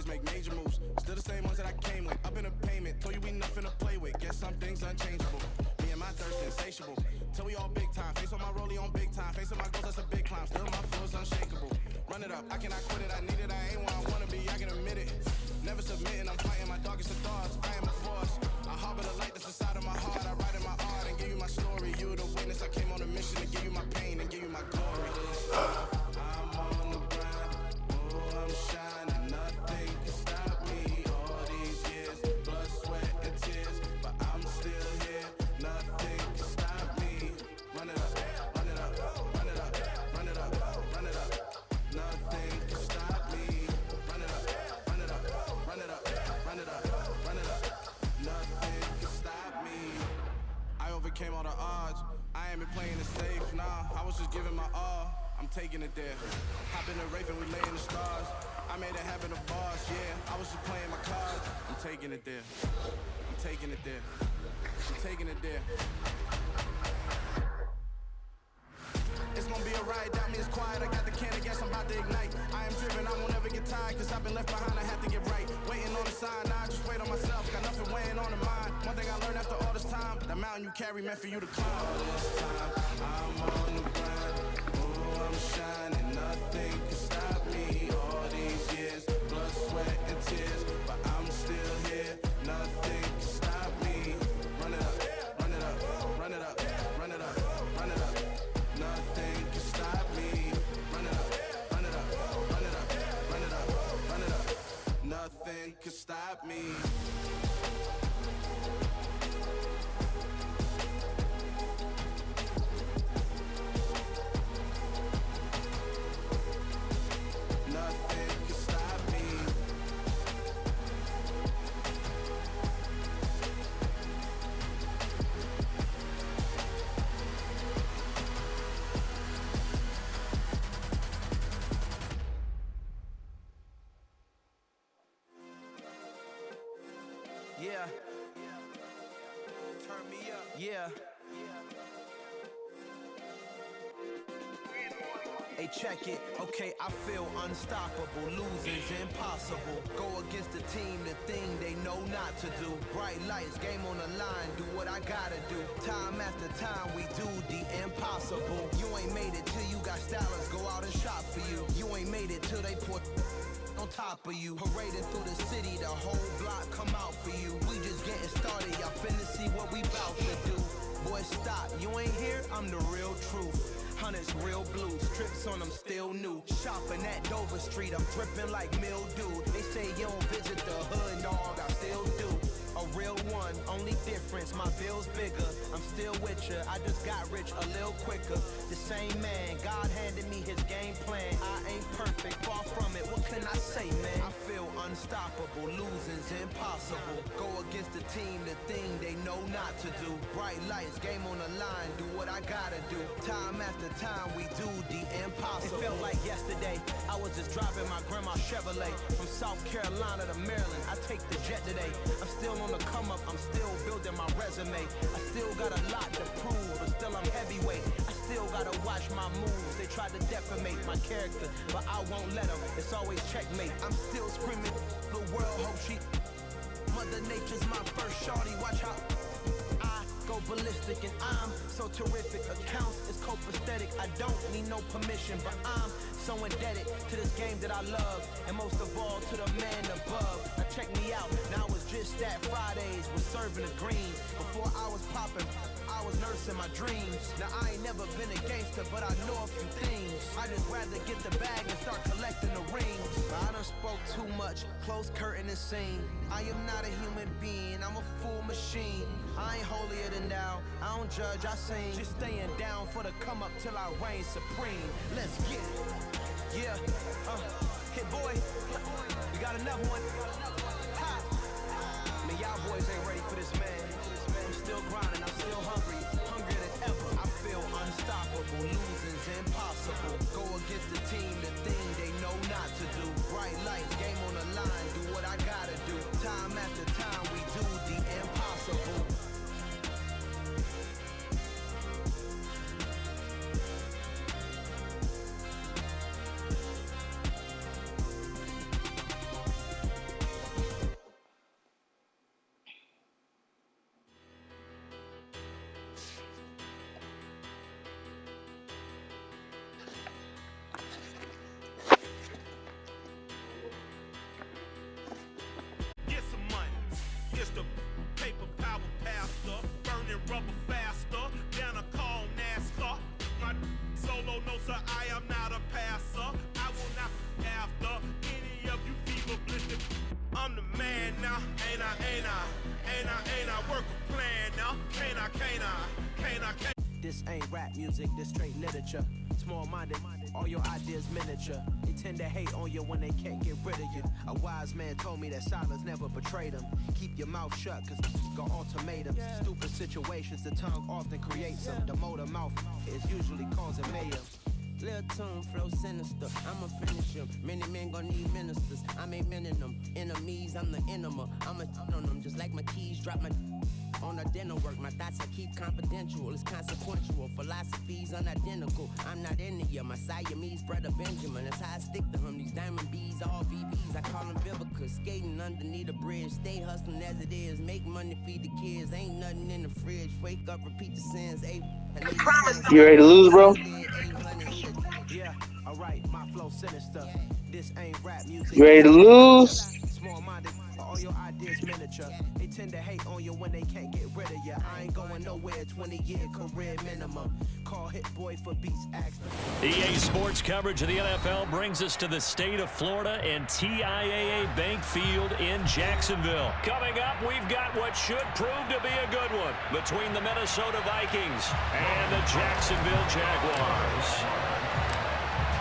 boys make major moves. Still the same ones that I came with. Up in a payment, told you we nothing to play with. Guess some things unchangeable. Me and my thirst insatiable. Till we all big time. Face on my rollie on big time. Face on my goals, that's a big climb. Still my flow's unshakable. Run it up, I cannot quit it. I need it, I ain't where I wanna be, I can admit it. Never submitting, I'm fighting my darkest of thoughts. I am a force. I harbor the light that's inside of my heart. I write in my art and give you my story. You the witness, I came on a mission to give you my pain and give you my glory. I'm on the grind, oh I'm shining. Nothing can stop me. All these years, blood, sweat and tears, but I'm still here. Nothing can stop me. Run it up, run it up, run it up, run it up, run it up. Nothing can stop me. Run it up, run it up, run it up, run it up, run it up. Nothing can stop me. I overcame all the odds. I ain't been playing it safe, nah. I was just giving my all. I'm taking it there. Hop in the Wraith and we lay in the stars. I made it happen, the boss, yeah. I was just playing my cards. I'm taking it there. I'm taking it there. I'm taking it there. It's gonna be a ride, doubt me, it's quiet. I got the can of gas, I'm about to ignite. I am driven, I won't ever get tired, cause I've been left behind, I have to get right. Waiting on the sign, I just wait on myself, got nothing weighing on the mind. One thing I learned after all this time, the mountain you carry meant for you to climb. All this time, I'm on the grind, oh I'm shining, nothing can stop me. All these years, blood, sweat and tears, but I'm still here, nothing can stop me. Run it up, run it up, run it up, run it up, run it up. Nothing can stop me. Run it up, run it up, run it up, run it up, run it up. Nothing can stop me. Nothing can stop me. Yeah. Turn me up. Yeah. Hey, check it. Okay, I feel unstoppable. Losing's impossible. Go against the team, the thing they know not to do. Bright lights, game on the line. Do what I gotta do. Time after time, we do the impossible. You ain't made it till you got stylers. Go out and shop for you. You ain't made it till they put on top of you. Parading through the city, the whole block come out for you. We just getting started, y'all finna see what we bout to do. Boy, stop, you ain't here, I'm the real truth. Hundreds real blue, strips on them still new. Shopping at Dover Street, I'm dripping like mildew. They say you don't visit the hood, dog, I still do. A real one, only difference, my bill's bigger. I'm still with ya, I just got rich a little quicker. The same man, God handed me his game plan. I ain't perfect, far from it, what can I say, man? I feel unstoppable, losing's impossible. Go against the team, the thing they know not to do. Bright lights, game on the line, do what I gotta do. Time after time, we do the impossible. It felt like yesterday, I was just driving my grandma's Chevrolet. From South Carolina to Maryland, I take the jet today. I'm still on the come up, I'm still building my resume. I still got a lot to prove, but still I'm heavyweight. I still gotta watch my moves. They tried to defamate my character, but I won't let them. It's always checkmate. I'm still screaming, the world hope she. Mother Nature's my first shorty. Watch how I go ballistic, and I'm so terrific. Accounts is copacetic. I don't need no permission, but I'm so indebted to this game that I love, and most of all to the man above. Now check me out, now it's just that Fridays was serving the greens. Before I was popping, I was nursing my dreams. Now I ain't never been a gangster, but I know a few things. I just rather get the bag and start collecting the rings. I done spoke too much, close curtain and scene. I am not a human being, I'm a full machine. I ain't holier than thou, I don't judge, I sing. Just staying down for the come up till I reign supreme. Let's get it. Yeah, hit boy, we got another one. Ha. Man, y'all boys ain't ready for this, man. I'm still grinding, I'm still hungry, hungrier than ever. I feel unstoppable, losing's impossible. Go against the team, the thing they know not to do. Bright lights, game on the line, do what I gotta do. Time after time, we do the impossible. work a plan now. Can't I? This ain't rap music, this straight literature. Small-minded, all your ideas miniature. They tend to hate on you when they can't get rid of you. A wise man told me that silence never betrayed him. Keep your mouth shut, cause got ultimatums. Stupid situations, the tongue often creates them. The motor mouth is usually causing mayhem. Lil' tune, flow sinister, I'ma finish him. Many men gon' need ministers, I'm a men in them. Enemies, I'm the enema. I'ma on them, just like my keys, drop my on a dinner work. My thoughts I keep confidential, it's consequential. Philosophies unidentical, I'm not in it yet. My Siamese brother Benjamin, that's how I stick to him. These diamond bees, all BBs, I call them Vivica. Skating underneath a bridge, stay hustling as it is. Make money, feed the kids, ain't nothing in the fridge. Wake up, repeat the sins, You ready to lose, bro? Yeah, alright, my flow sinister. This ain't rap music. You ready to lose? Small-minded, all your ideas miniature. They tend to hate on you when they can't get rid of you. I ain't going nowhere, 20-year career minimum. Call Hit Boy for beats, ask for... EA Sports coverage of the NFL brings us to the state of Florida and TIAA Bank Field in Jacksonville. Coming up, we've got what should prove to be a good one between the Minnesota Vikings and the Jacksonville Jaguars.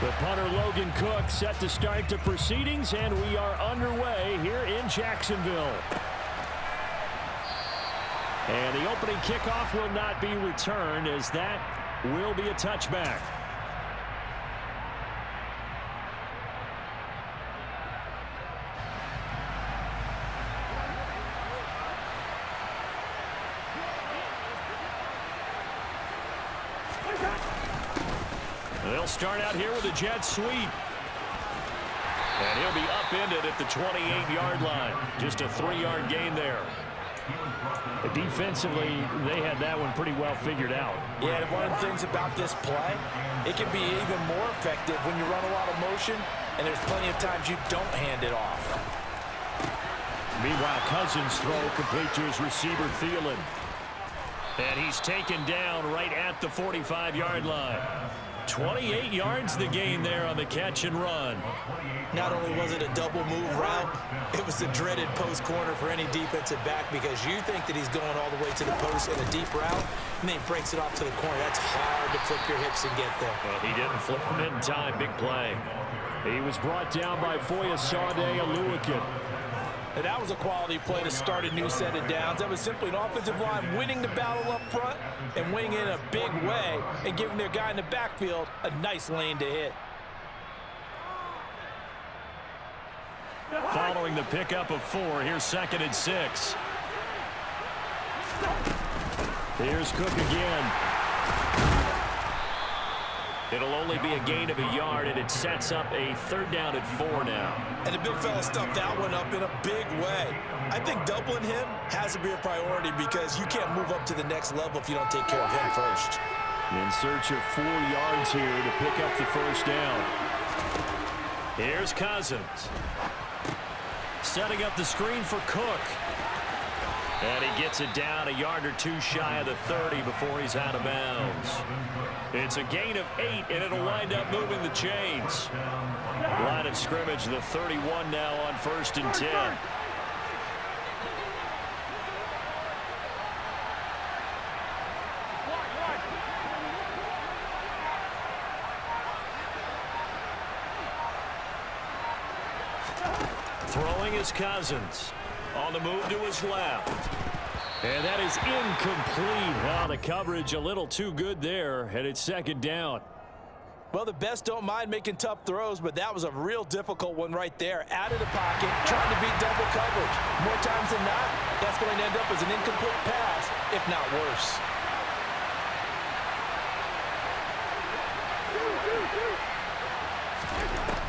The punter Logan Cook set to start the proceedings, and we are underway here in Jacksonville. And the opening kickoff will not be returned, as that will be a touchback. They'll start out here with a jet sweep. And he'll be upended at the 28-yard line. Just a 3-yard gain there. Defensively, they had that one pretty well figured out. Yeah, one of the things about this play, it can be even more effective when you run a lot of motion, and there's plenty of times you don't hand it off. Meanwhile, Cousins' throw complete to his receiver, Thielen. And he's taken down right at the 45-yard line. 28 yards the gain there on the catch and run. Not only was it a double move route, it was the dreaded post corner for any defensive back, because you think that he's going all the way to the post in a deep route, and then he breaks it off to the corner. That's hard to flip your hips and get there. Well, he didn't flip him in time. Big play. He was brought down by Foyesade Oluokun. And that was a quality play to start a new set of downs. That was simply an offensive line winning the battle up front and winning in a big way and giving their guy in the backfield a nice lane to hit. Following the pickup of 4, here's 2nd and 6. Here's Cook again. It'll only be a gain of a yard, and it sets up a 3rd down and 4 now. And the big fella stuffed that one up in a big way. I think doubling him has to be a priority, because you can't move up to the next level if you don't take care of him first. In search of 4 yards here to pick up the 1st down. Here's Cousins. Setting up the screen for Cook. And he gets it down a yard or 2 shy of the 30 before he's out of bounds. It's a gain of 8, and it'll wind up moving the chains. Line of scrimmage, the 31 now on 1st and 10. Throwing is Cousins. On the move to his left. And that is incomplete. Wow, the coverage a little too good there, and it's 2nd down. Well, the best don't mind making tough throws, but that was a real difficult one right there. Out of the pocket, trying to beat double coverage. More times than not, that's going to end up as an incomplete pass, if not worse.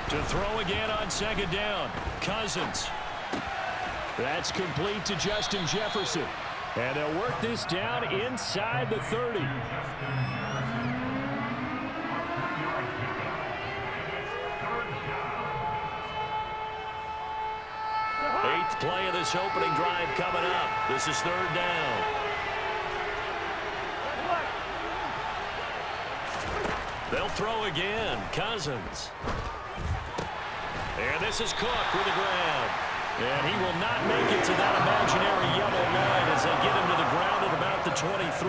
To throw again on 2nd down. Cousins. That's complete to Justin Jefferson. And they'll work this down inside the 30. 8th play of this opening drive coming up. This is 3rd down. They'll throw again. Cousins. And this is Cook with the grab. And he will not make it to that imaginary yellow line as they get him to the ground at about the 23.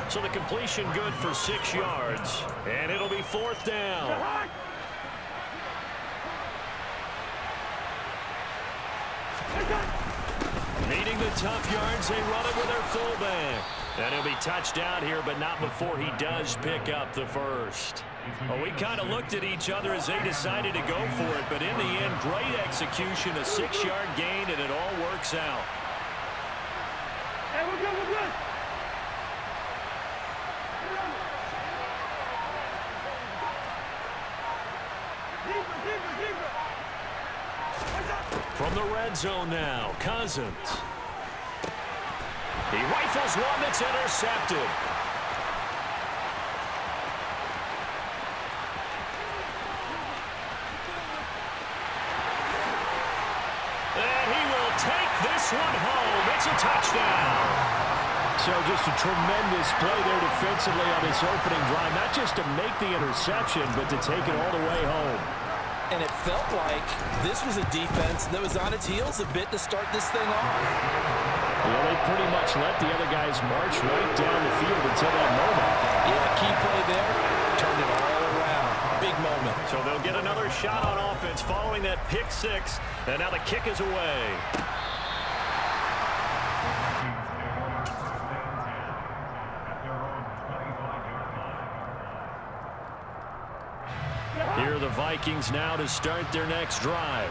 So the completion good for 6 yards. And it'll be 4th down. Needing the tough yards, they run it with their fullback. And he'll be touched down here, but not before he does pick up the first. Well, we kind of looked at each other as they decided to go for it, but in the end, great execution, a 6-yard gain, and it all works out. Hey, we're good, we're good. From the red zone now, Cousins. He rifles one that's intercepted. And he will take this one home. It's a touchdown. So just a tremendous play there defensively on this opening drive. Not just to make the interception, but to take it all the way home. And it felt like this was a defense that was on its heels a bit to start this thing off. Yeah, they pretty much let the other guys march right down the field until that moment. Yeah, key play there, turned it all around. Big moment. So they'll get another shot on offense following that pick 6, and now the kick is away. Here are the Vikings now to start their next drive.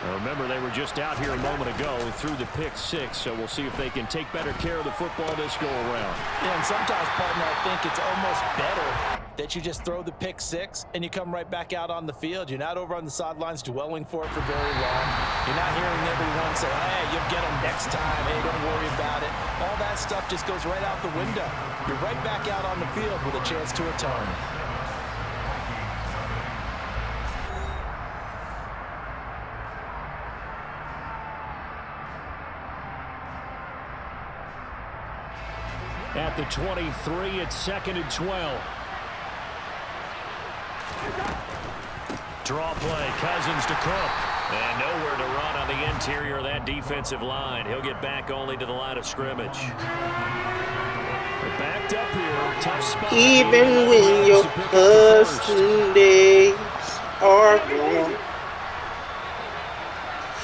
Now remember, they were just out here a moment ago and threw the pick 6, so we'll see if they can take better care of the football this go-around. Yeah, and sometimes, partner, I think it's almost better that you just throw the pick 6 and you come right back out on the field. You're not over on the sidelines dwelling for it for very long. You're not hearing everyone say, hey, you'll get them next time. Hey, don't worry about it. All that stuff just goes right out the window. You're right back out on the field with a chance to atone. At the 23, it's 2nd and 12. Draw play, Cousins to Cook. And nowhere to run on the interior of that defensive line. He'll get back only to the line of scrimmage. They're backed up here, tough spot. Even when your hustling days are gone,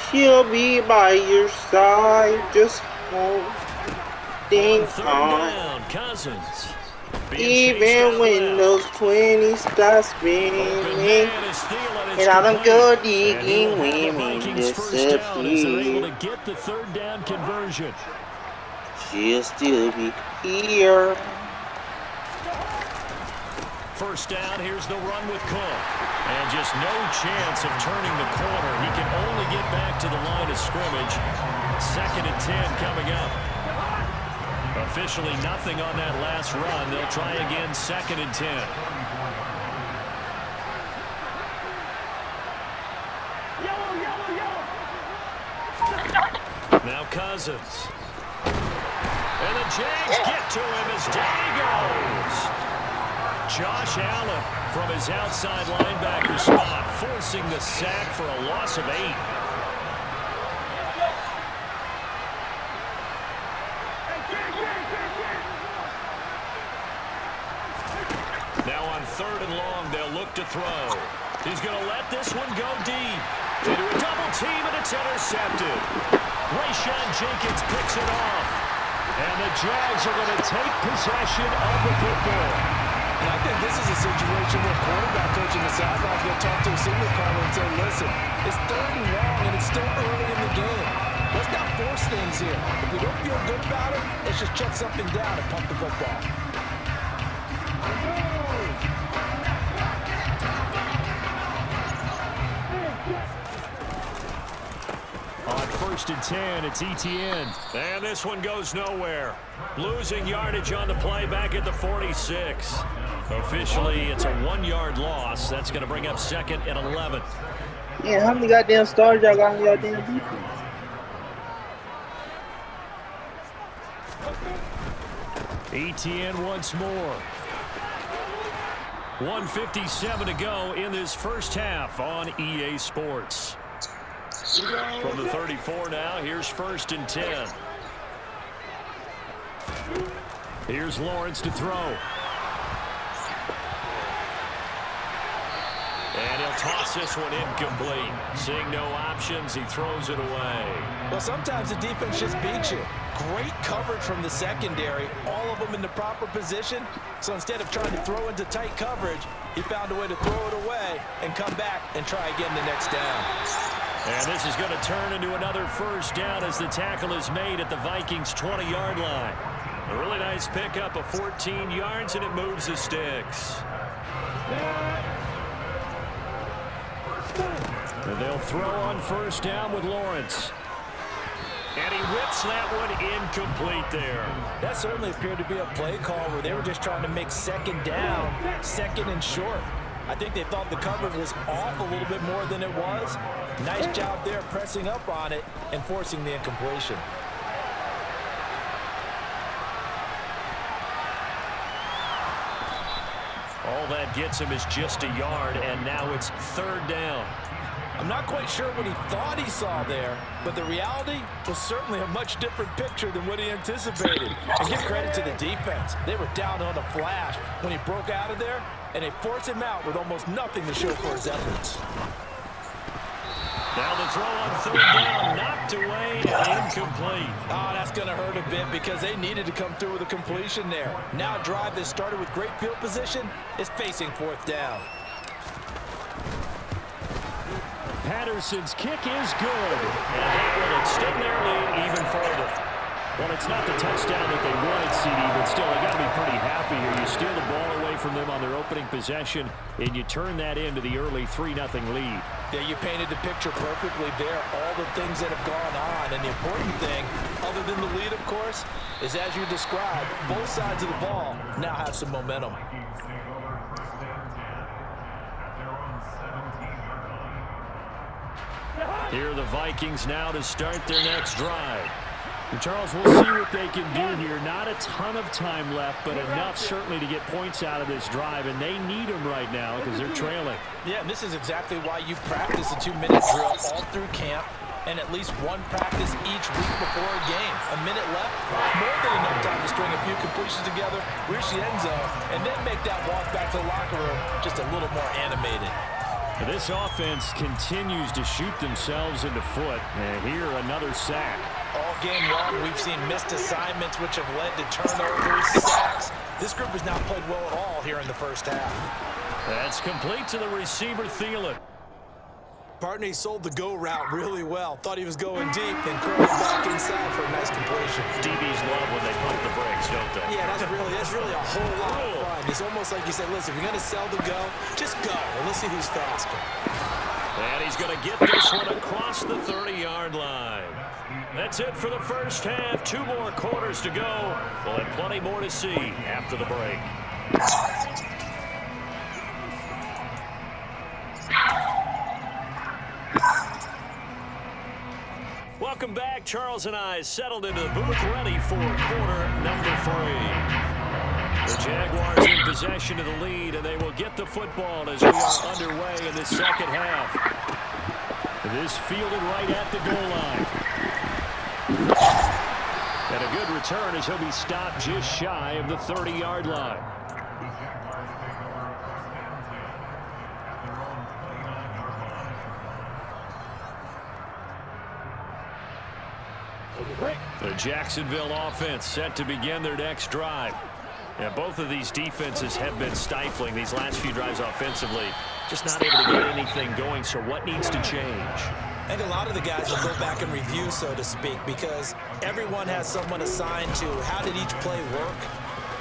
she'll be by your side, just holding on. Cousins. Even when those 20s start spinning, and I don't go digging women disappear, able to get the 3rd down conversion. She'll still be here. 1st down, here's the run with Cook. And just no chance of turning the corner. He can only get back to the line of scrimmage. 2nd and 10 coming up. Officially nothing on that last run. They'll try again, 2nd and 10. Now Cousins. And the Jags get to him as down he goes. Josh Allen from his outside linebacker spot, forcing the sack for a loss of 8. Now on 3rd and long, they'll look to throw. He's going to let this one go deep. They do a double team, and it's intercepted. Rayshawn Jenkins picks it off. And the Jags are going to take possession of the football. And I think this is a situation where quarterback coach in the sidelines going to talk to a signal caller and say, listen, it's 3rd and long, and it's still early in the game. Let's not force things here. If we don't feel good about it, let's just check something down and pump the football. On 1st and 10, it's Etienne. And this one goes nowhere. Losing yardage on the play back at the 46. Officially, it's a 1-yard loss. That's going to bring up 2nd and 11. Yeah, how many goddamn stars y'all got on y'all damn defense? Etienne once more. 1:57 to go in this first half on EA Sports. From the 34 now, here's 1st and 10. Here's Lawrence to throw. And he'll toss this one incomplete. Seeing no options, he throws it away. Well, sometimes the defense just beats you. Great coverage from the secondary, all of them in the proper position. So instead of trying to throw into tight coverage, he found a way to throw it away and come back and try again the next down. And this is going to turn into another 1st down as the tackle is made at the Vikings' 20-yard line. A really nice pickup of 14 yards, and it moves the sticks. And they'll throw on 1st down with Lawrence. And he whips that one incomplete there. That certainly appeared to be a play call where they were just trying to make 2nd down, 2nd and short. I think they thought the coverage was off a little bit more than it was. Nice job there pressing up on it and forcing the incompletion. All that gets him is just a yard, and now it's 3rd down. I'm not quite sure what he thought he saw there, but the reality was certainly a much different picture than what he anticipated. And give credit to the defense. They were down on a flash when he broke out of there, and they forced him out with almost nothing to show for his efforts. Now the throw on 3rd down, knocked away and incomplete. Oh, that's going to hurt a bit because they needed to come through with a completion there. Now a drive that started with great field position is facing 4th down. Patterson's kick is good, and they will extend their lead even further. Well, it's not the touchdown that they wanted, CD, but still, they got to be pretty happy here. You steal the ball away from them on their opening possession, and you turn that into the early 3-0 lead. Yeah, you painted the picture perfectly there, all the things that have gone on. And the important thing, other than the lead, of course, is as you described, both sides of the ball now have some momentum. Here are the Vikings now to start their next drive. And Charles, we'll see what they can do here. Not a ton of time left, but enough certainly to get points out of this drive, and they need them right now because they're trailing. Yeah, and this is exactly why you practice a 2-minute drill all through camp and at least one practice each week before a game. A minute left, more than enough time to string a few completions together, reach the end zone, and then make that walk back to the locker room just a little more animated. This offense continues to shoot themselves in the foot. And here, another sack. All game long, we've seen missed assignments, which have led to turnovers, sacks. This group has not played well at all here in the 1st half. That's complete to the receiver, Thielen. Partney sold the go route really well. Thought he was going deep, then curled back inside for a nice completion. DBs love when they pump the brakes, don't they? Yeah, that's really a whole lot of fun. It's almost like you said, listen, if you're going to sell the go, just go, and let's see who's faster. And he's going to get this one across the 30-yard line. That's it for the 1st half. 2 more quarters to go. We'll have plenty more to see after the break. Welcome back. Charles and I settled into the booth, ready for quarter number 3. The Jaguars in possession of the lead, and they will get the football as we are underway in the 2nd half. This fielded right at the goal line. And a good return as he'll be stopped just shy of the 30-yard line. The Jacksonville offense set to begin their next drive. Yeah, both of these defenses have been stifling these last few drives offensively. Just not able to get anything going, so what needs to change? I think a lot of the guys will go back and review, so to speak, because everyone has someone assigned to how did each play work.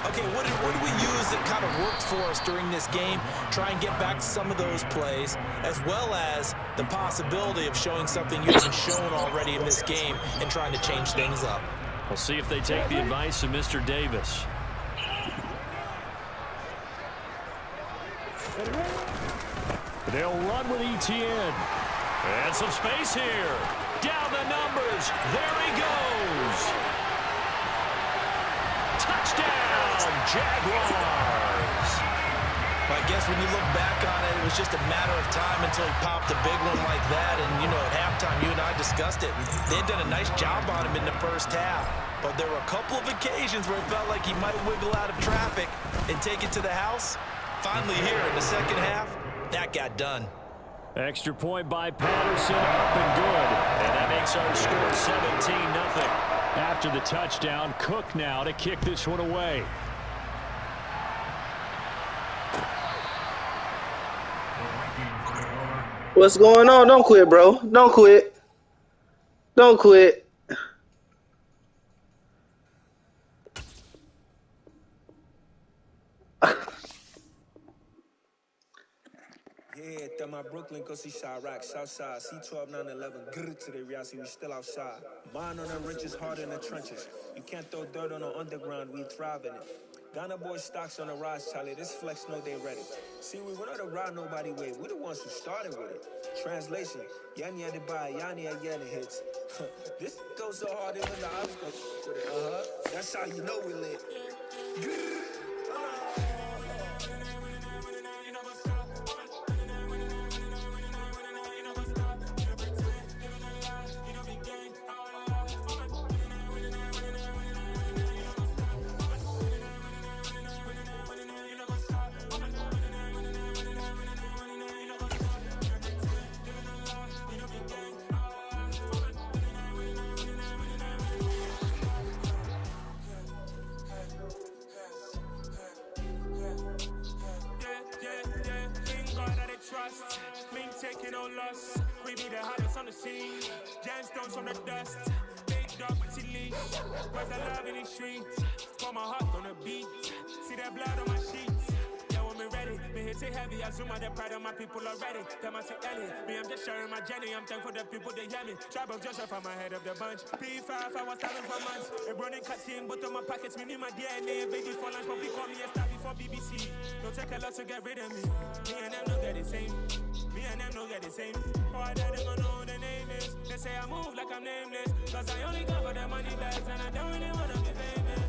Okay, what did we use that kind of worked for us during this game? Try and get back to some of those plays, as well as the possibility of showing something you haven't shown already in this game and trying to change things up. We'll see if they take the advice of Mr. Davis. They'll run with Etienne. And some space here. Down the numbers. There he goes. Touchdown, Jaguars. I guess when you look back on it, it was just a matter of time until he popped a big one like that. And, you know, at halftime, you and I discussed it. They had done a nice job on him in the first half. But there were a couple of occasions where it felt like he might wiggle out of traffic and take it to the house. Finally here in the second half, that got done. Extra point by Patterson, up and good. And that makes our score 17-0. After the touchdown, Cook now to kick this one away. What's going on? Don't quit, bro. Don't quit. Don't quit. Yeah, throw my Brooklyn, go see Chirac, Southside, C12, 911, grrr to the reality, we still outside. Mine on the riches, hard in the trenches. You can't throw dirt on the underground, we thrive in it. Ghana boy stocks on the rise, Charlie, this flex know they ready. See, we went on the ride, nobody wait, we the ones who started with it. Translation, Yanni had to buy, Yanni had Yanni hits. This goes so hard, even the ops go with it, that's how you know we lit. Trust, clean taking no loss. We be the hottest on the scene. Gemstones from the dust. Big dog with leash. Where's the love in these streets? Pour my heart on the beat. See that blood on my sheets. Yeah, when we ready, me hit it heavy. I zoom out the pride of my people already. Them I say Ellie. Me, I'm just sharing my journey. I'm thankful the people they hear me. Tribe of Joseph, I'm ahead of the bunch. P5, I was starving for months. A running cutscene, but on my pockets, me need my DNA. Baby for lunch, but we call me a star before BBC. Don't take a lot to get rid of me. Me and them look at the same. Me and them look at the same. Oh, I don't even know who the name is. They say I move like I'm nameless. Cause I only go for the money bags and I don't really wanna be famous.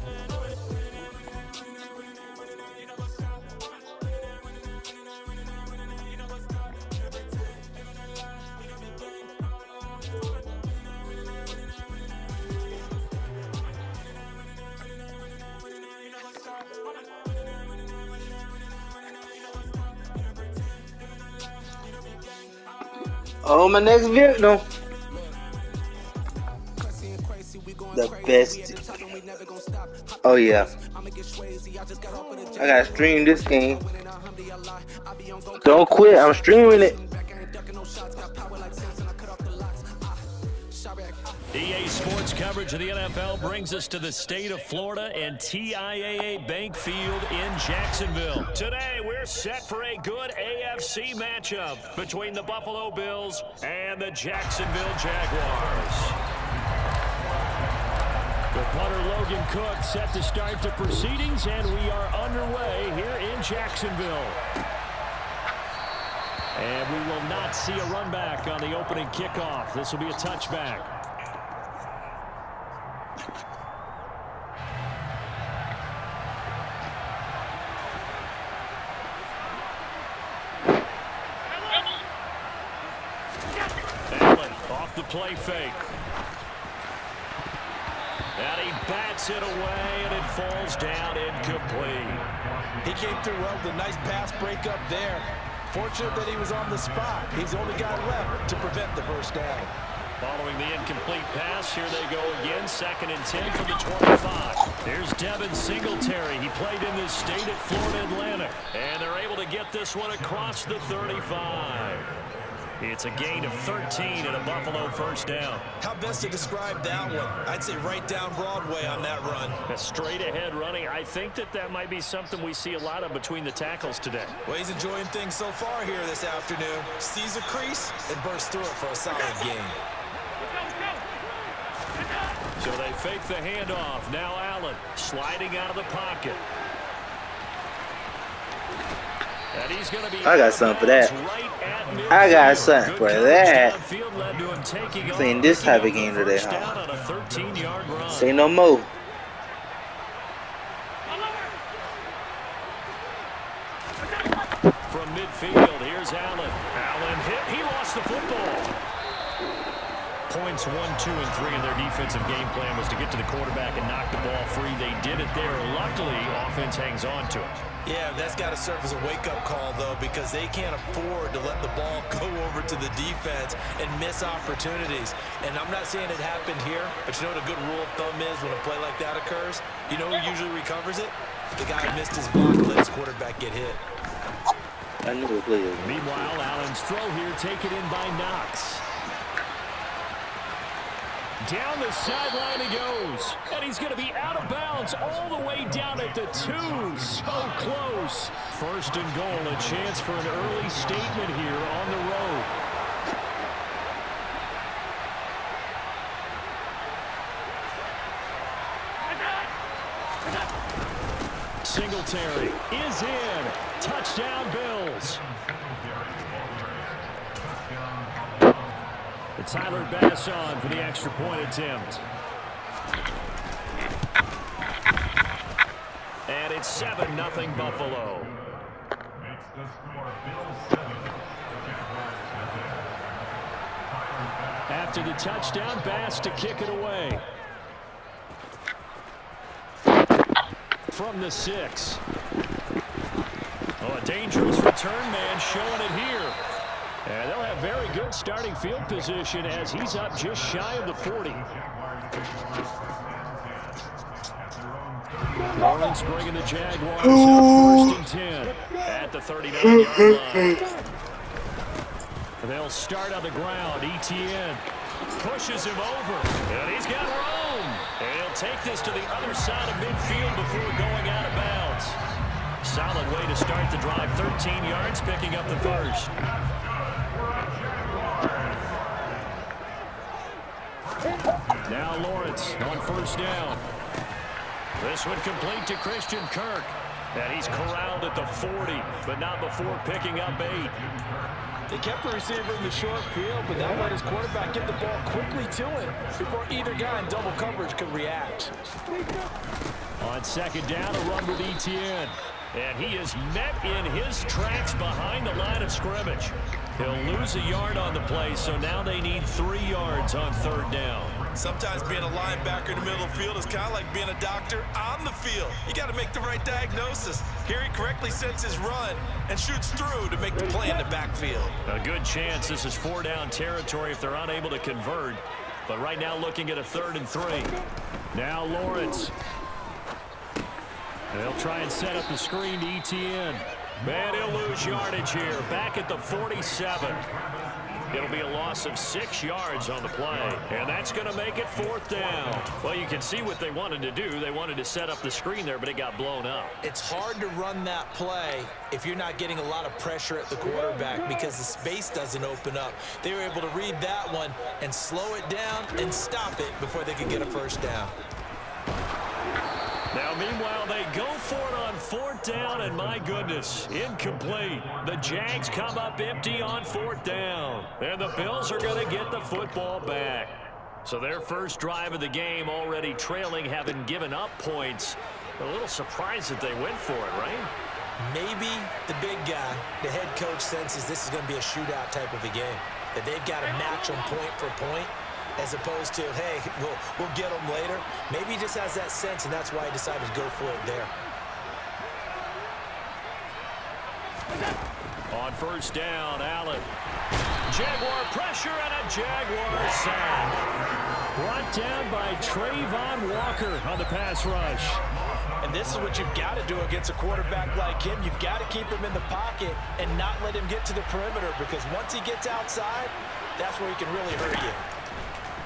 Oh, my next victim. The best. Oh, yeah. I gotta stream this game. Don't quit. I'm streaming it. EA Sports coverage of the NFL brings us to the state of Florida and TIAA Bank Field in Jacksonville. Today, we're set for a good AFC matchup between the Buffalo Bills and the Jacksonville Jaguars. The punter Logan Cook set to start the proceedings, and we are underway here in Jacksonville. And we will not see a run back on the opening kickoff. This will be a touchback. Allen off the play fake. And he bats it away, and it falls down incomplete. He came through well with a nice pass breakup there. Fortunate that he was on the spot. He's only got left to prevent the first down. Following the incomplete pass, here they go again. 2nd and 10 from the 25. There's Devin Singletary. He played in this state at Florida Atlantic. And they're able to get this one across the 35. It's a gain of 13 and a Buffalo first down. How best to describe that one? I'd say right down Broadway on that run. A straight ahead running. I think that might be something we see a lot of between the tackles today. Well, he's enjoying things so far here this afternoon. Sees a crease and bursts through it for a solid gain. So they fake the handoff. Now Allen sliding out of the pocket. And he's going to be I got something for that. I got something for that. Playing this type of game today, huh? Say no more. Here's Allen. Allen hit. He lost the football. Points 1, 2, and 3 in their defensive game plan was to get to the quarterback and knock the ball free. They did it there. Luckily, offense hangs on to it. Yeah, that's got to serve as a wake-up call, though, because they can't afford to let the ball go over to the defense and miss opportunities. And I'm not saying it happened here, but you know what a good rule of thumb is when a play like that occurs? You know who usually recovers it? The guy who missed his block and let his quarterback get hit. I knew the play. Meanwhile, Allen's throw here taken in by Knox. Down the sideline he goes. And he's going to be out of bounds all the way down at the 2. So close. First and goal, a chance for an early statement here on the road. Singletary is in. Touchdown, Bills. Tyler Bass on for the extra point attempt. And it's 7-0 Buffalo. After the touchdown, Bass to kick it away. From the 6. Oh, a dangerous return man showing it here. And they'll have very good starting field position as he's up just shy of the 40. Lawrence bringing the Jaguars up 1st and 10 at the 39-yard line. They'll start on the ground. Etienne pushes him over, and he's got room. And he'll take this to the other side of midfield before going out of bounds. Solid way to start the drive. 13 yards, picking up the first. Now Lawrence on 1st down. This one complete to Christian Kirk. And he's corralled at the 40, but not before picking up 8. They kept the receiver in the short field, but that let his quarterback get the ball quickly to him before either guy in double coverage could react. On 2nd down, a run with Etienne. And he is met in his tracks behind the line of scrimmage. He'll lose a yard on the play, so now they need 3 yards on 3rd down. Sometimes being a linebacker in the middle of the field is kind of like being a doctor on the field. You got to make the right diagnosis. Here he correctly sets his run and shoots through to make the play in the backfield. A good chance this is 4-down territory if they're unable to convert. But right now looking at a 3rd and 3. Now Lawrence. They'll try and set up the screen to Etienne. And he'll lose yardage here. Back at the 47. It'll be a loss of 6 yards on the play. And that's going to make it 4th down. Well, you can see what they wanted to do. They wanted to set up the screen there, but it got blown up. It's hard to run that play if you're not getting a lot of pressure at the quarterback because the space doesn't open up. They were able to read that one and slow it down and stop it before they could get a 1st down. Now, meanwhile, they go for it on 4th down, and my goodness, incomplete. The Jags come up empty on 4th down, and the Bills are going to get the football back. So their first drive of the game already trailing, having given up points. A little surprised that they went for it, right? Maybe the big guy, the head coach, senses this is going to be a shootout type of a game, that they've got to match them point for point, as opposed to, hey, we'll get them later. Maybe he just has that sense, and that's why he decided to go for it there. On 1st down, Allen. Jaguar pressure and a Jaguar sack. Brought down by Trayvon Walker on the pass rush. And this is what you've got to do against a quarterback like him. You've got to keep him in the pocket and not let him get to the perimeter, because once he gets outside, that's where he can really hurt you.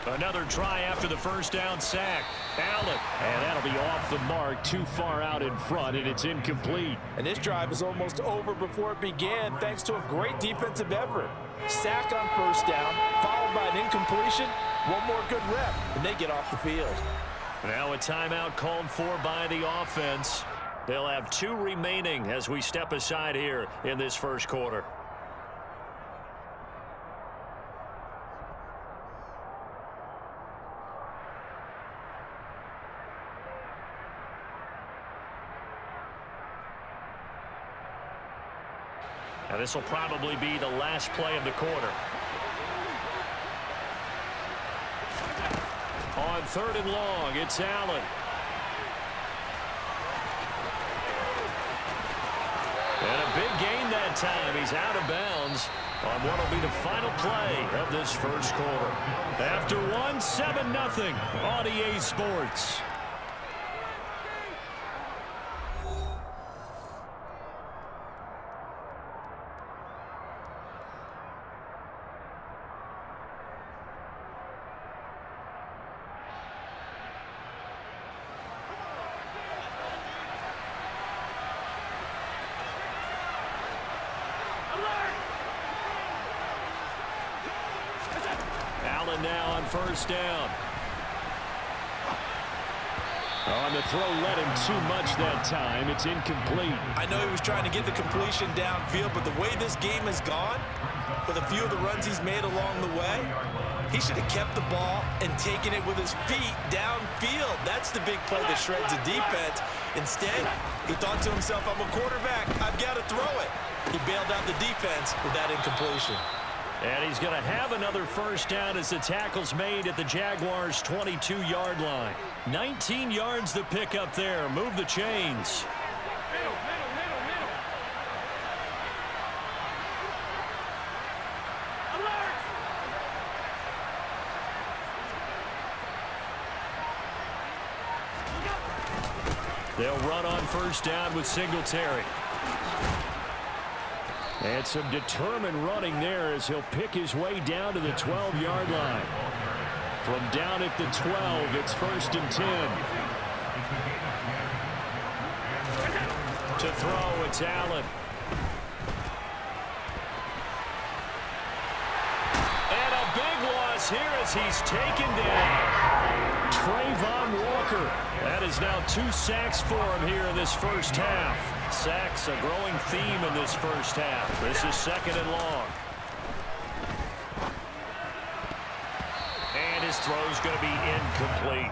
Another try after the 1st down sack. Allen. And that'll be off the mark, too far out in front, and it's incomplete. And this drive is almost over before it began, thanks to a great defensive effort. Sack on 1st down, followed by an incompletion. One more good rep, and they get off the field. Now a timeout called for by the offense. They'll have 2 remaining as we step aside here in this first quarter. And this will probably be the last play of the quarter. On 3rd and long, it's Allen. And a big gain that time. He's out of bounds on what will be the final play of this first quarter. After 7-0 on EA Sports. Allen now on 1st down. On the throw, led him too much that time. It's incomplete. I know he was trying to get the completion downfield, but the way this game has gone, with a few of the runs he's made along the way, he should have kept the ball and taken it with his feet downfield. That's the big play that shreds the defense. Instead, he thought to himself, I'm a quarterback. I've got to throw it. He bailed out the defense with that incompletion. And he's going to have another 1st down as the tackle's made at the Jaguars' 22-yard line. 19 yards to pick up there. Move the chains. They'll run on 1st down with Singletary. And some determined running there as he'll pick his way down to the 12-yard line. From down at the 12, it's 1st and 10. To throw, it's Allen. And a big loss here as he's taken down. Trayvon Walker. That is now 2 sacks for him here in this first half. Sacks, a growing theme in this first half. This is 2nd and long. And his throw's going to be incomplete.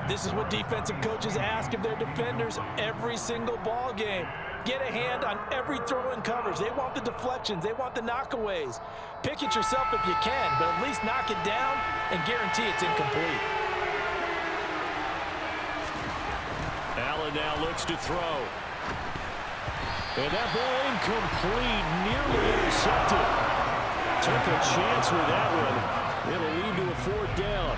This is what defensive coaches ask of their defenders every single ball game. Get a hand on every throw in coverage. They want the deflections. They want the knockaways. Pick it yourself if you can, but at least knock it down and guarantee it's incomplete. Allen now looks to throw. And that ball incomplete, nearly intercepted. Took a chance with that one. It'll lead to a 4th down.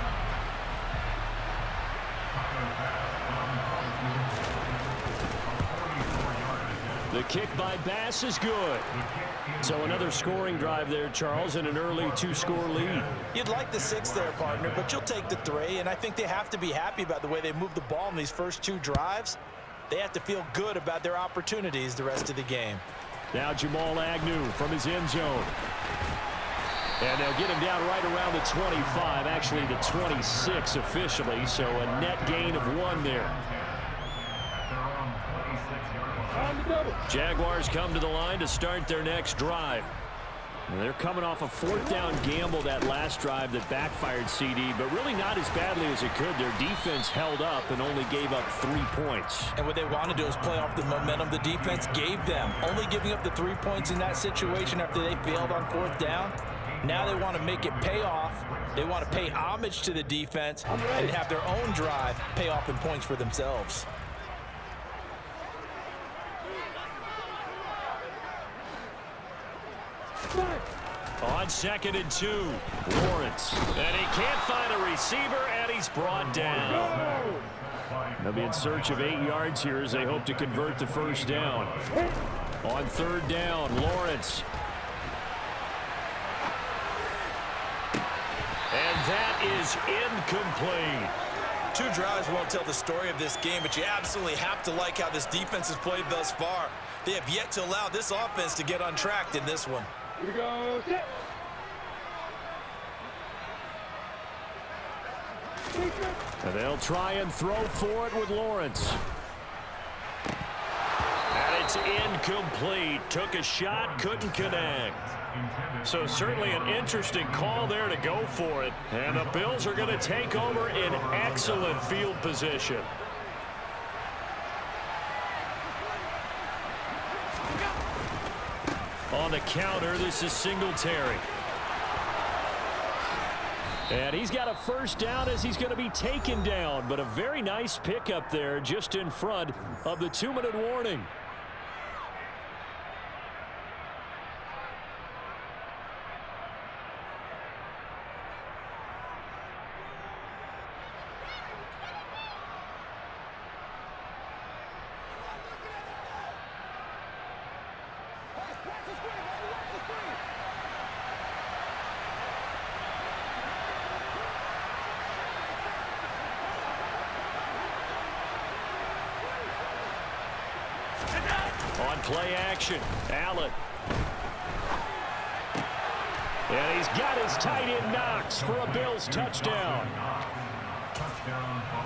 The kick by Bass is good. So another scoring drive there, Charles, and an early 2-score lead. You'd like the 6 there, partner, but you'll take the 3, and I think they have to be happy about the way they moved the ball in these first 2 drives. They have to feel good about their opportunities the rest of the game. Now Jamal Agnew from his end zone. And they'll get him down right around the 25, actually the 26 officially, so a net gain of 1 there. Jaguars come to the line to start their next drive. And they're coming off a 4th down gamble that last drive that backfired CD, but really not as badly as it could. Their defense held up and only gave up 3 points. And what they want to do is play off the momentum the defense gave them. Only giving up the 3 points in that situation after they failed on 4th down. Now they want to make it pay off. They want to pay homage to the defense and have their own drive pay off in points for themselves. On 2nd and 2, Lawrence. And he can't find a receiver, and he's brought down. They'll be in search of 8 yards here as they hope to convert the 1st down. On 3rd down, Lawrence. And that is incomplete. 2 drives won't tell the story of this game, but you absolutely have to like how this defense has played thus far. They have yet to allow this offense to get untracked in this one. Here we go. Set. And they'll try and throw for it with Lawrence. And it's incomplete. Took a shot, couldn't connect. So certainly an interesting call there to go for it. And the Bills are going to take over in excellent field position. On On the counter, this is Singletary. And he's got a first down as he's going to be taken down. But a very nice pickup there just in front of the 2-minute warning. On play action, Allen. And he's got his tight end Knox for a Bills touchdown.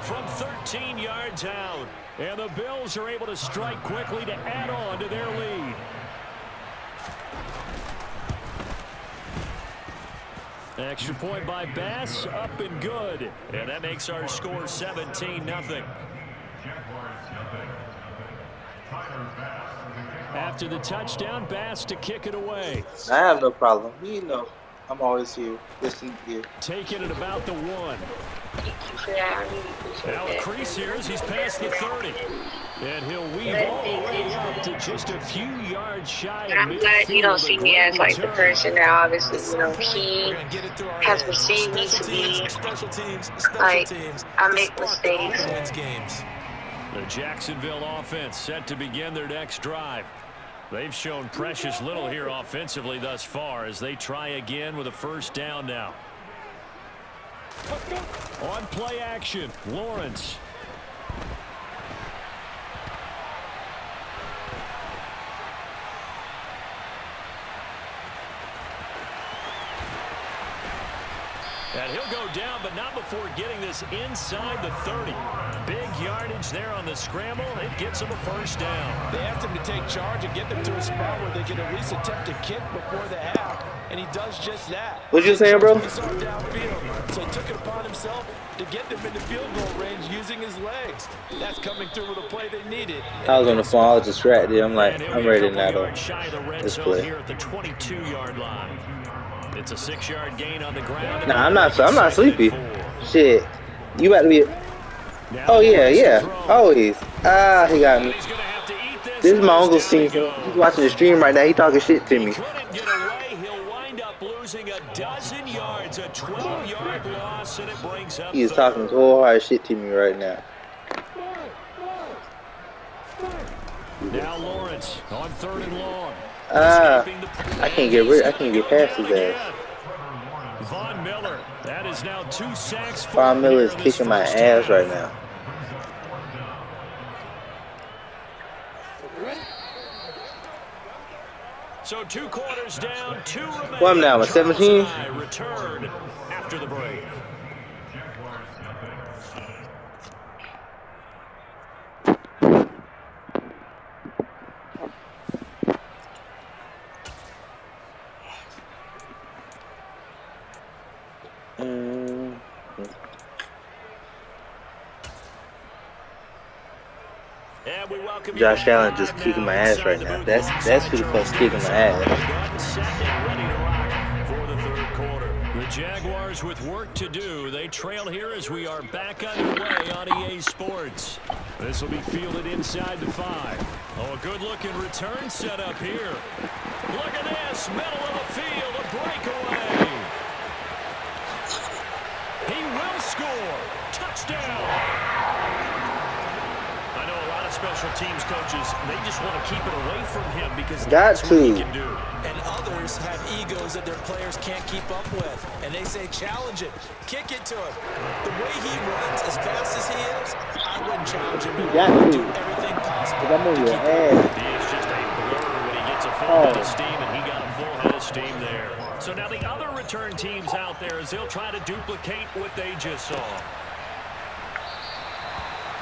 From 13 yards out. And the Bills are able to strike quickly to add on to their lead. Extra point by Bass, up and good. And that makes our score 17-0. After the touchdown, Bass to kick it away. I have no problem. You know, I'm always here. Listening to you. Taking it about the 1. Now a crease here as he's past the 30. And he'll weave all the way up to just a few yards shy of midfield. I'm glad you don't see me as like the person that obviously, you know, he has perceived me to be like I make mistakes. The Jacksonville offense set to begin their next drive. They've shown precious little here offensively thus far as they try again with a first down now. On play action, Lawrence. And he'll go down, but not before getting this inside the 30. Big yardage there on the scramble. It gets him a first down. They asked him to take charge and get them to a spot where they can at least attempt to kick before the half, and he does just that. What you saying, bro? So he took it upon himself to get them into field goal range using his legs. That's coming through with a play they needed. I was on the phone. I was distracted. I'm like, I'm ready now, though. Shy of the red This zone play. here at the 22-yard line. It's a 6-yard gain on the ground. Nah, I'm not sleepy. Shit. You about to be... Oh, yeah. Always. Ah, he got me. This is my uncle's team. He's watching the stream right now. He talking shit to me. Couldn't get away. He'll wind up losing a dozen yards. A 12-yard loss, and it brings up He is talking whole hard shit to me right now. Now Lawrence on 3rd and long. I can't get past his ass. Von Miller, that is now 2 sacks. Von Miller is kicking my ass right now. So 2 quarters down, 2 remaining. What am I now, 17? Return after the break. Josh Allen just kicking my ass right now. That's who the fuck's kicking my ass. The Jaguars with work to do. They trail here as we are back underway on EA Sports. This will be fielded inside the 5. Oh, a good-looking return set up here. Look at this, middle of the field, a breakaway. He will score. Touchdown. Special teams coaches, they just want to keep it away from him because that's what he can do. And others have egos that their players can't keep up with. And they say, challenge it. Kick it to him. The way he runs as fast as he is, I wouldn't challenge him. He do everything possible to keep up. He is just a blur when he gets a full head of steam, and he got a full head of steam there. So now the other return teams out there as they'll try to duplicate what they just saw.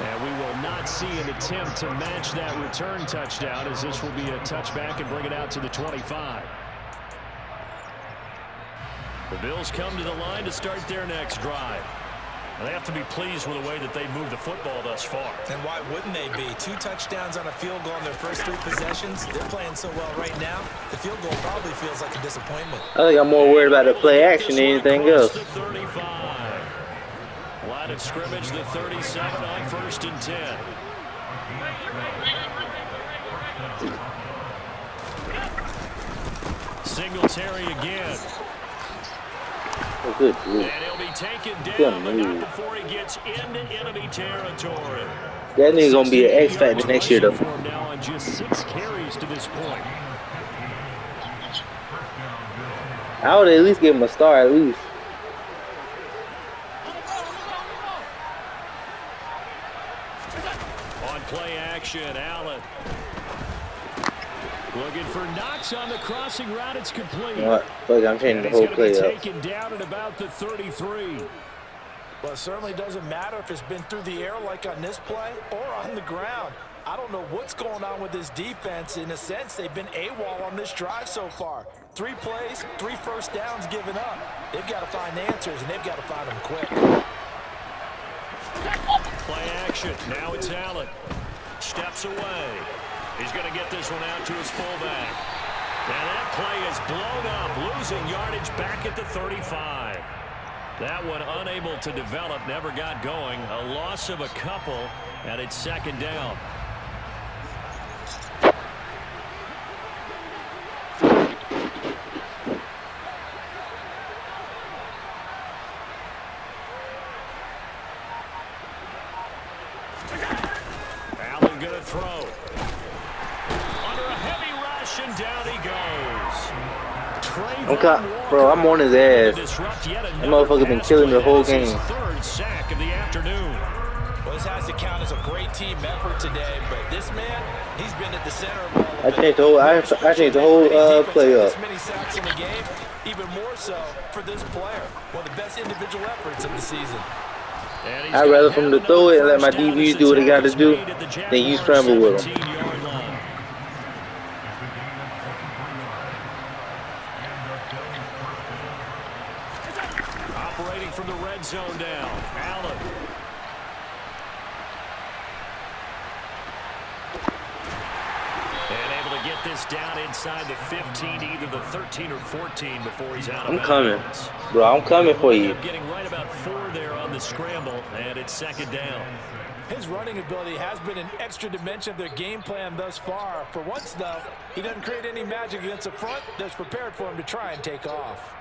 And we will not see an attempt to match that return touchdown as this will be a touchback and bring it out to the 25. The Bills come to the line to start their next drive. They have to be pleased with the way that they moved the football thus far. And why wouldn't they be? 2 touchdowns on a field goal in their first 3 possessions. They're playing so well right now, the field goal probably feels like a disappointment. I think I'm more worried about the play action than anything else. 35. Line of scrimmage, the 37 on 1st and 10. Singletary again. Oh, good. And he'll be taken down, but not before he gets into enemy territory. That nigga gonna be an X factor next year, though. Now on just 6 carries to this point. I would at least give him a star, at least. On play action, Allen. Looking for Knox on the crossing route. It's complete. You know what? Fuck, I'm changing the whole play up. Taken down at about the 33. Well, it certainly doesn't matter if it's been through the air like on this play or on the ground. I don't know what's going on with this defense. In a sense, they've been AWOL on this drive so far. 3 plays, 3 first downs given up. They've got to find answers, and they've got to find them quick. Play action. Now it's Allen. Steps away. He's going to get this one out to his fullback. And that play is blown up, losing yardage back at the 35. That one unable to develop, never got going. A loss of a couple, and it's 2nd down. Allen going to throw. Under a heavy rush, and down he goes. Bro, I'm on his ass. That motherfucker been killing the whole game. 3rd sack of the afternoon. Well, this has to count as a great team effort today, but this man, he's been at the center of all of I changed the whole. I changed the whole play up. This many sacks in the game, even more so for this player. One of the best individual efforts of the season. I'd rather for him to throw it and let my DBs do what they got to do than you scramble with them. Operating from the red zone now, Allen. And able to get this down inside the 15, either the 13 or 14 before he's out of bounds. I'm coming. Bro, I'm coming for you. Getting right about 4 there on the scramble, and it's 2nd down. His running ability has been an extra dimension of their game plan thus far. For once, though, he doesn't create any magic against the front that's prepared for him to try and take off.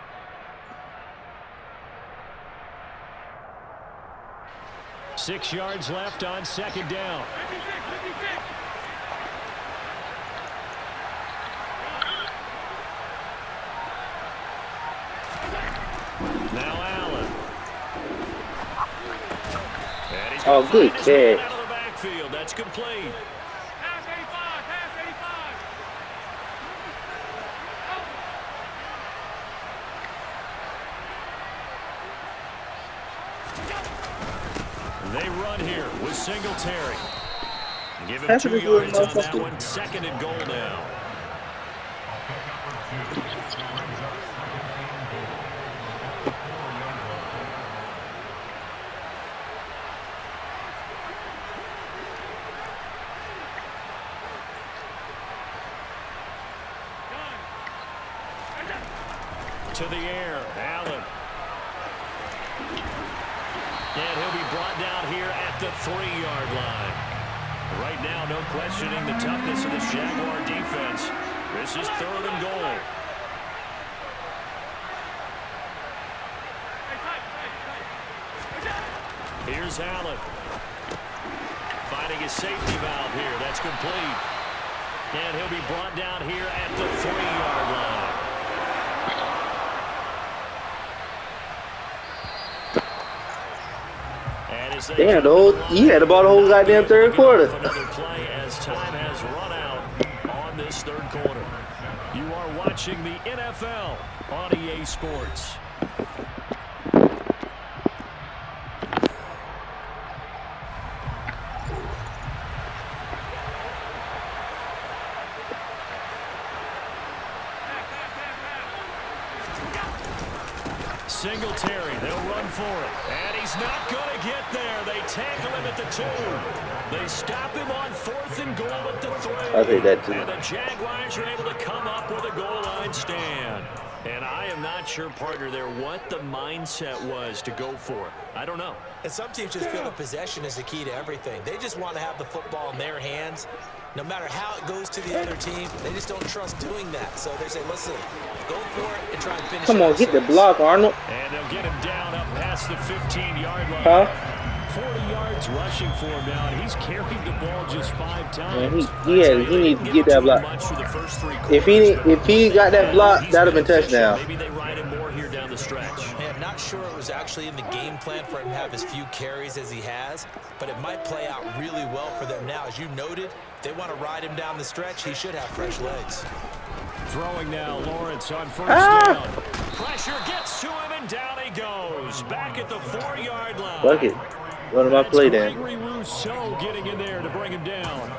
Six yards left on 2nd down. Now Allen. Oh, good catch. Out of the backfield. That's complete. Pass 85, pass 85. They run here with Singletary. Give him That's 2 a good yards on that motherfucker. one. 2nd and goal now. To the air, Allen. And he'll be brought down here at the 3-yard line. Right now, no questioning the toughness of this Jaguar defense. This is 3rd and goal. Here's Allen. Finding his safety valve here. That's complete. And he'll be brought down here at the 3-yard line. Damn, he had the ball the whole goddamn 3rd quarter. Another play as time has run out on this 3rd quarter. You are watching the NFL on EA Sports. Singletary, they'll run for it. And he's not going to get there. They tackle him at the 2. They stop him on 4th and goal at the 3. I'll take that too. And the Jaguars are able to come up with a goal line stand. And I am not sure, partner, there what the mindset was to go for it. I don't know. And some teams just feel that possession is the key to everything. They just want to have the football in their hands. No matter how it goes to the other team, they just don't trust doing that. So they say, listen, go for it and try and finish it. Come on, get the block, Arnold. And they'll get him down up past the 15-yard line. Huh? 40 yards rushing for him now, and he's carried the ball just 5 times. Man, he needs to get that block. If he got that block, that would have been touchdown. Maybe they ride him more here down the stretch. Man, I'm not sure it was actually in the game plan for him to have as few carries as he has, but it might play out really well for them now. As you noted, if they want to ride him down the stretch, he should have fresh legs. Throwing now, Lawrence on first down. Pressure gets to him, and down he goes. Back at the 4-yard line. Fuck it. What am I playing then? Gregory Rousseau getting in there to bring him down.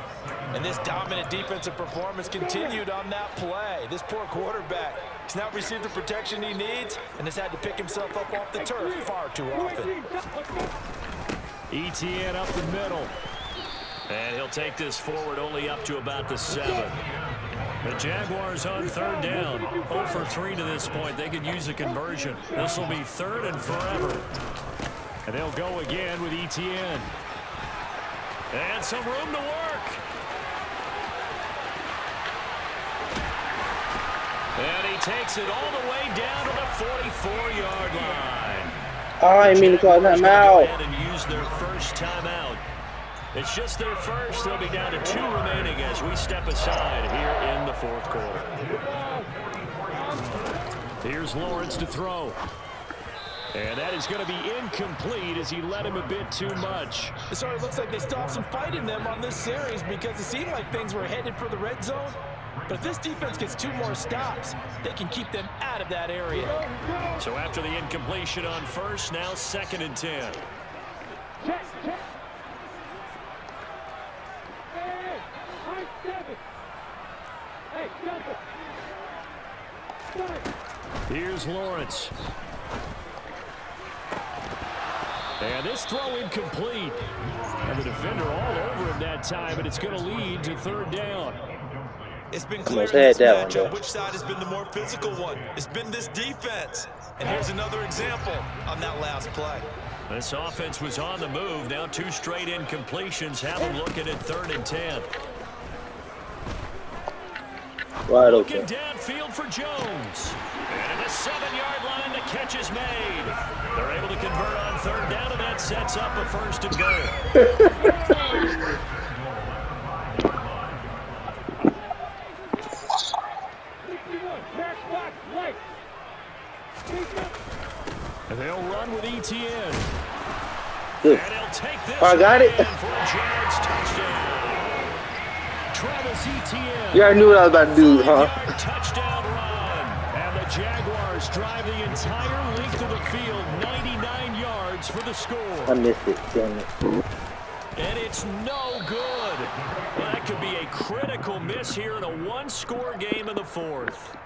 And this dominant defensive performance continued on that play. This poor quarterback has not received the protection he needs and has had to pick himself up off the turf far too often. Etienne up the middle. And he'll take this forward only up to about the 7. The Jaguars on 3rd down. 0 for 3 to this point. They could use a conversion. This will be 3rd and forever. And they'll go again with Etienne. And some room to work. And he takes it all the way down to the 44-yard line. Oh, I didn't mean to call that out. And use their first timeout. It's just their first. They'll be down to 2 remaining as we step aside here in the 4th quarter. Here's Lawrence to throw. And that is going to be incomplete as he led him a bit too much. It sort of looks like they stopped some fight in them on this series because it seemed like things were headed for the red zone. But if this defense gets 2 more stops, they can keep them out of that area. So after the incompletion on first, now 2nd and 10. Here's Lawrence. And this throw incomplete. And the defender all over him that time, and it's going to lead to 3rd down. It's been clear in this matchup which side has been the more physical one. It's been this defense. And here's another example on that last play. This offense was on the move. Now 2 straight incompletions have them looking at 3rd and 10. Wide Looking open. downfield for Jones. And at the 7-yard line, the catch is made. They're able to convert on 3rd down, and that sets up a 1st and goal. And they'll run with Etienne. Good. And he'll take this. I got it. For a Giants touchdown. Travis Etienne. You already knew what I was about to do, huh? Touchdown run. And the Jaguars drive the entire length of the field, 99 yards for the score. I missed it, damn it. And it's no good. Well, that could be a critical miss here in a 1-score game in the 4th.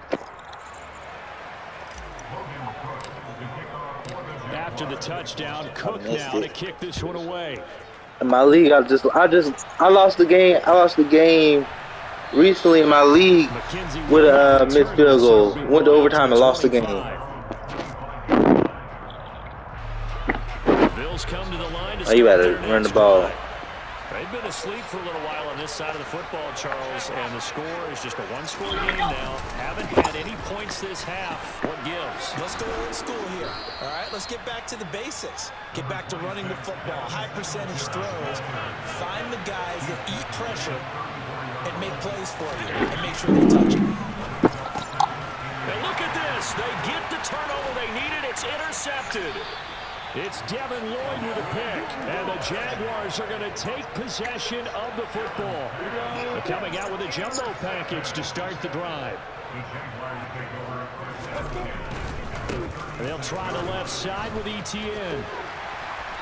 After the touchdown, Cook now to kick this one away. In my league, I lost the game. I lost the game recently in my league with a missed field goal. Went to overtime and lost the game. Bills come to the line to you better run the ball. They've been asleep for a little while on this side of the football, Charles, and the score is just a 1-score game now. Haven't had any points this half. What gives? Let's go old school here. All right, let's get back to the basics. Get back to running the football, high percentage throws. Find the guys that eat pressure and make plays for you and make sure they touch it. And look at this. They get the turnover they needed. It's intercepted. It's Devin Lloyd with a pick, and the Jaguars are going to take possession of the football. They're coming out with a jumbo package to start the drive. They'll try the left side with Etienne.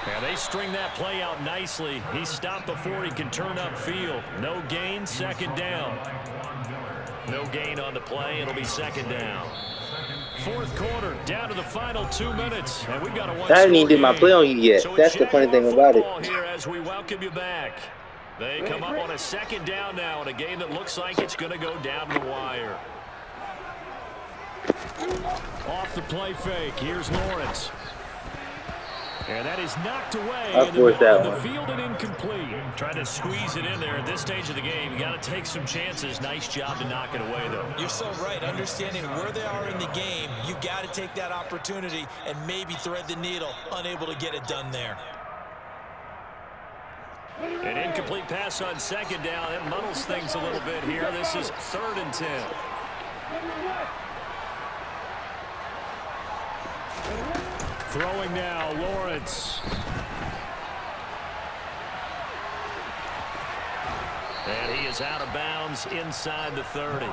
And they string that play out nicely. He stopped before he can turn upfield. No gain, 2nd down. No gain on the play. It'll be 2nd down. Fourth quarter, down to the final 2 minutes, and we've got a one. I didn't even do my play on you yet. So That's the funny thing about it. Here as we welcome you back. They come up on a second down now in a game that looks like it's going to go down to the wire. Off the play fake. Here's Lawrence. And that is knocked away in the middle of the field and incomplete. Trying to squeeze it in there at this stage of the game. You got to take some chances. Nice job to knock it away, though. You're so right. Understanding where they are in the game, you got to take that opportunity and maybe thread the needle. Unable to get it done there. An incomplete pass on second down. It muddles things a little bit here. This is 3rd and 10. Throwing now, Lawrence. And he is out of bounds inside the 30.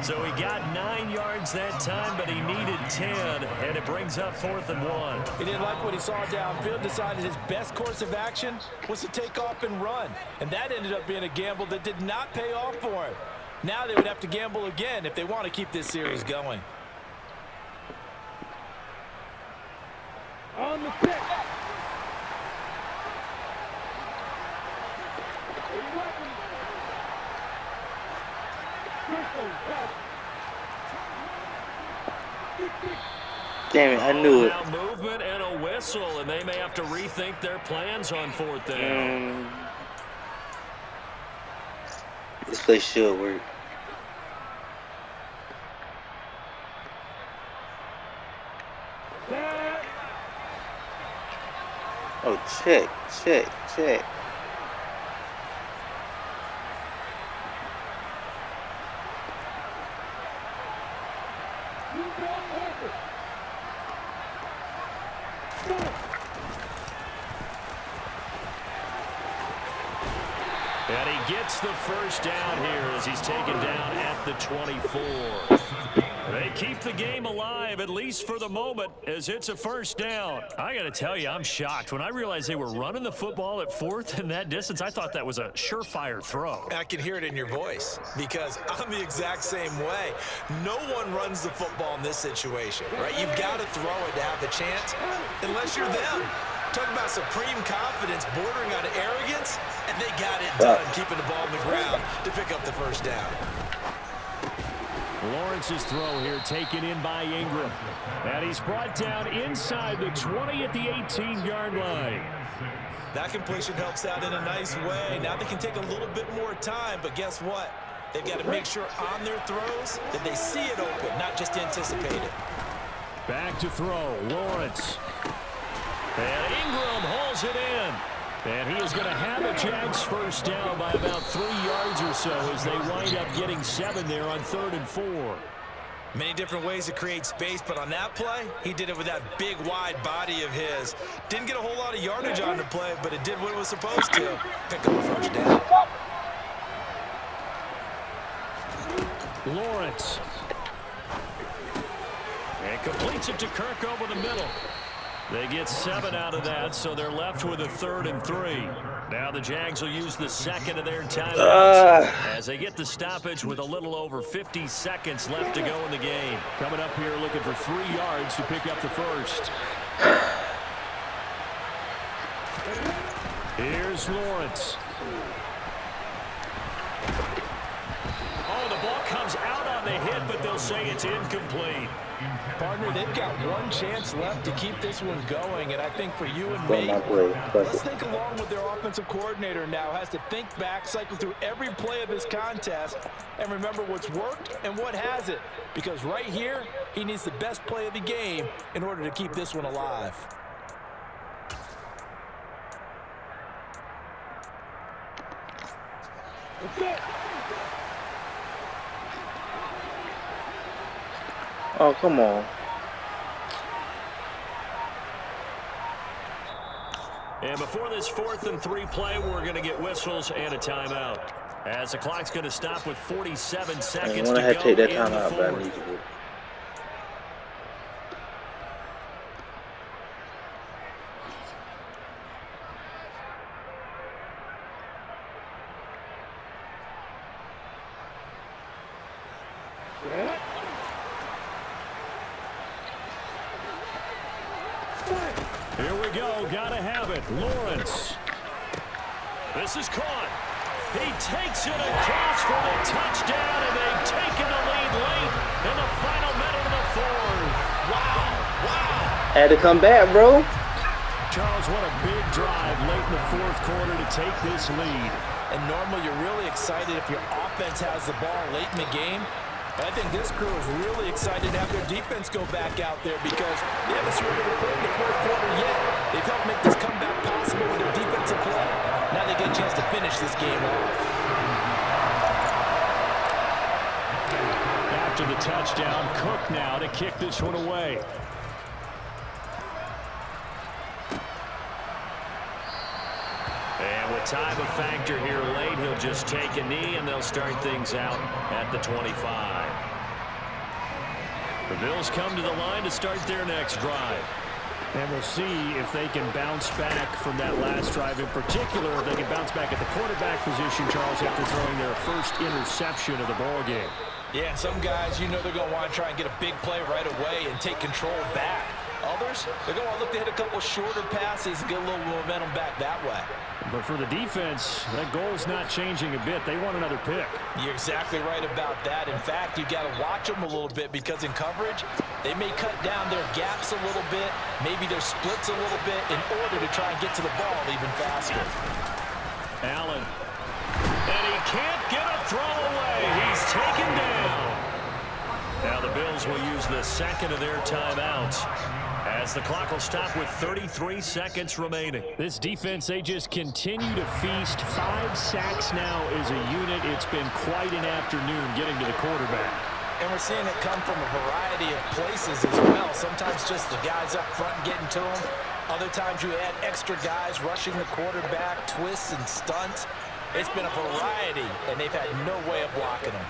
So he got 9 yards that time, but he needed 10, and it brings up 4th and 1. He didn't like what he saw downfield, decided his best course of action was to take off and run. And that ended up being a gamble that did not pay off for him. Now they would have to gamble again if they want to keep this series going. On the pitch. Damn it, I knew it. Now movement and a whistle, and they may have to rethink their plans on 4th down. This play should work. Oh, check. And he gets the first down here as he's taken down at the 24. They keep the game alive, at least for the moment, as it's a first down. I got to tell you, I'm shocked. When I realized they were running the football at 4th in that distance, I thought that was a surefire throw. I can hear it in your voice because I'm the exact same way. No one runs the football in this situation, right? You've got to throw it to have the chance unless you're them. Talk about supreme confidence bordering on arrogance, and they got it done keeping the ball on the ground to pick up the first down. Lawrence's throw here taken in by Ingram. And he's brought down inside the 20 at the 18-yard line. That completion helps out in a nice way. Now they can take a little bit more time, but guess what? They've got to make sure on their throws that they see it open, not just anticipate it. Back to throw, Lawrence. And Ingram hauls it in. And he is going to have a Jags first down by about 3 yards or so as they wind up getting 7 there on 3rd and 4. Many different ways to create space, but on that play, he did it with that big, wide body of his. Didn't get a whole lot of yardage on the play, but it did what it was supposed to. Pick up a first down. Lawrence. And completes it to Kirk over the middle. They get 7 out of that, so they're left with a 3rd and 3. Now the Jags will use the second of their timeouts as they get the stoppage with a little over 50 seconds left to go in the game. Coming up here looking for 3 yards to pick up the first. Here's Lawrence. Oh, the ball comes out on the hit, but they'll say it's incomplete. Partner, they've got one chance left to keep this one going, and I think for you and me, let's think along with their offensive coordinator now. Has to think back, cycle through every play of this contest, and remember what's worked and what hasn't. Because right here, he needs the best play of the game in order to keep this one alive. Oh, come on. And before this 4th and 3 play, we're going to get whistles and a timeout. As the clock's going to stop with 47 seconds to go. I had to take that timeout, but I need to. Here we go. Gotta have it. Lawrence. This is caught. He takes it across for the touchdown, and they've taken the lead late in the final minute of the fourth. Wow. Wow. Had to come back, bro. Charles, what a big drive late in the fourth quarter to take this lead. And normally you're really excited if your offense has the ball late in the game. But I think this crew is really excited to have their defense go back out there because they haven't scored a point in the fourth quarter yet. They've helped make this comeback possible with their defensive play. Now they get a chance to finish this game off. After the touchdown, Cook now to kick this one away. And with time a factor here late, he'll just take a knee, and they'll start things out at the 25. The Bills come to the line to start their next drive. And we'll see if they can bounce back from that last drive. In particular, if they can bounce back at the quarterback position, Charles, after throwing their first interception of the ballgame. Yeah, some guys, you know they're going to want to try and get a big play right away and take control back. Others, they're going to look to hit a couple shorter passes and get a little momentum back that way. But for the defense, that goal's not changing a bit. They want another pick. You're exactly right about that. In fact, you got to watch them a little bit because in coverage, they may cut down their gaps a little bit, maybe their splits a little bit in order to try and get to the ball even faster. Allen. And he can't get a throw away. He's taken down. Now the Bills will use the second of their timeouts, as the clock will stop with 33 seconds remaining. This defense, they just continue to feast. 5 sacks now as a unit. It's been quite an afternoon getting to the quarterback. And we're seeing it come from a variety of places as well. Sometimes just the guys up front getting to them. Other times you add extra guys rushing the quarterback, twists and stunts. It's been a variety, and they've had no way of blocking them.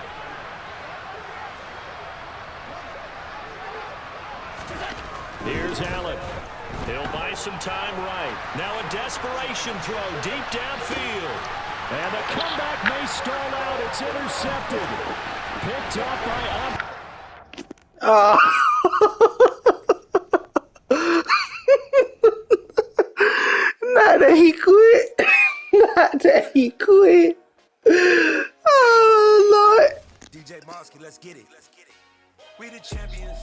Here's Allen. He'll buy some time right. Now a desperation throw deep downfield. And the comeback may stall out. It's intercepted. Picked up by... Not that he quit. Not that he quit. Oh, Lord. DJ Mosky, let's get it. We the champions.